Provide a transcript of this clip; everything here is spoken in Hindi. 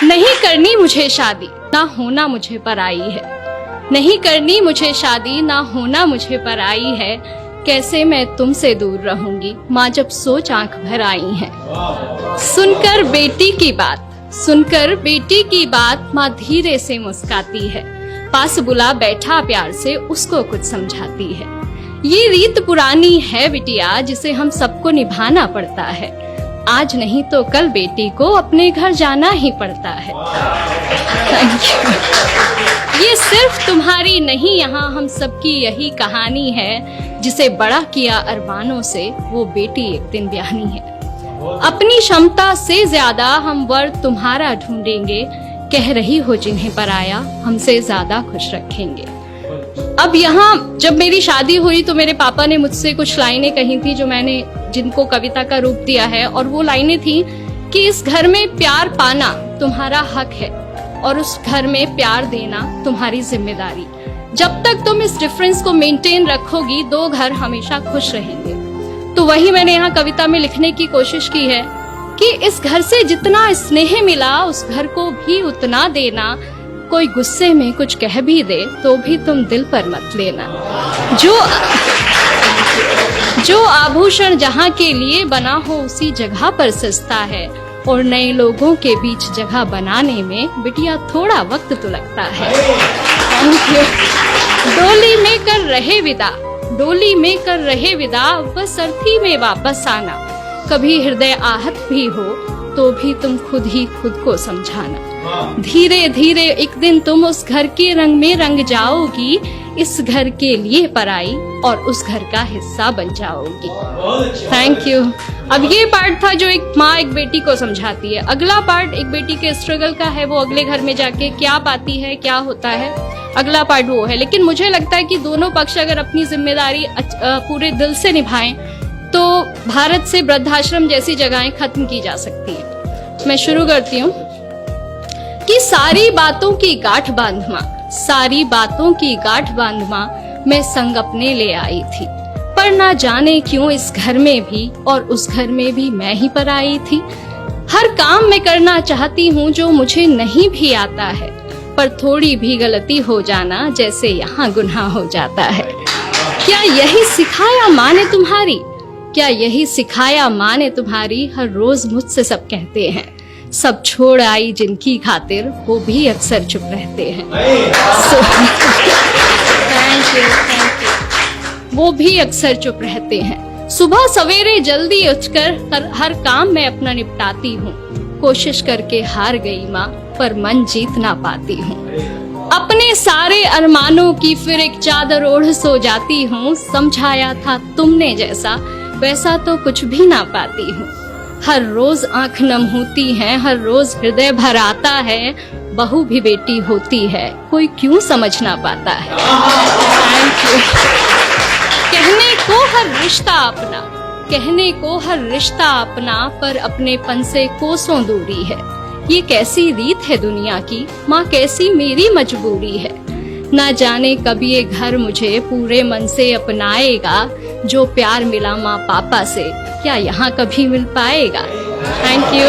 नहीं करनी मुझे शादी, ना होना मुझे पराई है। नहीं करनी मुझे शादी, ना होना मुझे पराई है। कैसे मैं तुमसे दूर रहूंगी, माँ जब सोच आंख भर आई है। सुनकर बेटी की बात, सुनकर बेटी की बात, माँ धीरे से मुस्काती है। पास बुला बैठा प्यार से उसको कुछ समझाती है। ये रीत पुरानी है बिटिया, जिसे हम सबको निभाना पड़ता है। आज नहीं तो कल बेटी को अपने घर जाना ही पड़ता है। Thank you. ये सिर्फ तुम्हारी नहीं, यहाँ हम सबकी यही कहानी है। जिसे बड़ा किया अरमानों से, वो बेटी एक दिन ब्याहनी है। अपनी क्षमता से ज्यादा हम वर तुम्हारा ढूंढेंगे। कह रही हो जिन्हें पराया, हमसे ज्यादा खुश रखेंगे। अब यहाँ जब मेरी शादी हुई तो मेरे पापा ने मुझसे कुछ लाइनें कही थी जो मैंने जिनको कविता का रूप दिया है, और वो लाइनें थी कि इस घर में प्यार पाना तुम्हारा हक है और उस घर में प्यार देना तुम्हारी जिम्मेदारी। जब तक तुम इस डिफरेंस को मेंटेन रखोगी, दो घर हमेशा खुश रहेंगे। तो वही मैंने यहाँ कविता में लिखने की कोशिश की है कि इस घर से जितना स्नेह मिला, उस घर को भी उतना देना। कोई गुस्से में कुछ कह भी दे तो भी तुम दिल पर मत लेना। जो आभूषण जहाँ के लिए बना हो, उसी जगह पर सस्ता है। और नए लोगों के बीच जगह बनाने में बिटिया थोड़ा वक्त तो लगता है। डोली में कर रहे विदा, डोली में कर रहे विदा, बस अर्थी में वापस आना। कभी हृदय आहत भी हो तो भी तुम खुद ही खुद को समझाना। धीरे धीरे एक दिन तुम उस घर के रंग में रंग जाओगी। इस घर के लिए पराई और उस घर का हिस्सा बन जाओगी। Thank you. अब ये पार्ट था जो एक माँ एक बेटी को समझाती है। अगला पार्ट एक बेटी के स्ट्रगल का है, वो अगले घर में जाके क्या पाती है, क्या होता है, अगला पार्ट वो है। लेकिन मुझे लगता है कि दोनों पक्ष अगर अपनी जिम्मेदारी पूरे दिल से निभाएं तो भारत से वृद्धाश्रम जैसी जगहें खत्म की जा सकती हैं। मैं शुरू करती हूँ कि सारी बातों की गांठ बांध माँ, सारी बातों की गांठ बांध माँ, मैं संग अपने ले आई थी। पर ना जाने क्यों इस घर में भी और उस घर में भी मैं ही पर आई थी। हर काम मैं करना चाहती हूँ जो मुझे नहीं भी आता है, पर थोड़ी भी गलती हो जाना जैसे यहाँ गुनाह हो जाता है। क्या यही सिखाया माँ ने तुम्हारी, क्या यही सिखाया माँ ने तुम्हारी। हर रोज मुझसे सब कहते हैं, सब छोड़ आई जिनकी खातिर, वो भी अक्सर चुप रहते हैं। Thank you. वो भी अक्सर चुप रहते हैं। सुबह सवेरे जल्दी उठकर हर काम मैं अपना निपटाती हूँ। कोशिश करके हार गई माँ, पर मन जीत ना पाती हूँ। अपने सारे अरमानों की फिर एक चादर ओढ़ सो जाती हूँ। समझाया था तुमने जैसा, वैसा तो कुछ भी ना पाती हूँ। हर रोज आंख नम होती है, हर रोज हृदय भर आता है। बहू भी बेटी होती है, कोई क्यों समझ ना पाता है। Thank you. कहने को हर रिश्ता अपना, कहने को हर रिश्ता अपना, पर अपनेपन से कोसों दूरी है। ये कैसी रीत है दुनिया की, माँ कैसी मेरी मजबूरी है। ना जाने कब ये घर मुझे पूरे मन से अपनाएगा। जो प्यार मिला माँ पापा से, क्या यहाँ कभी मिल पाएगा। Thank you.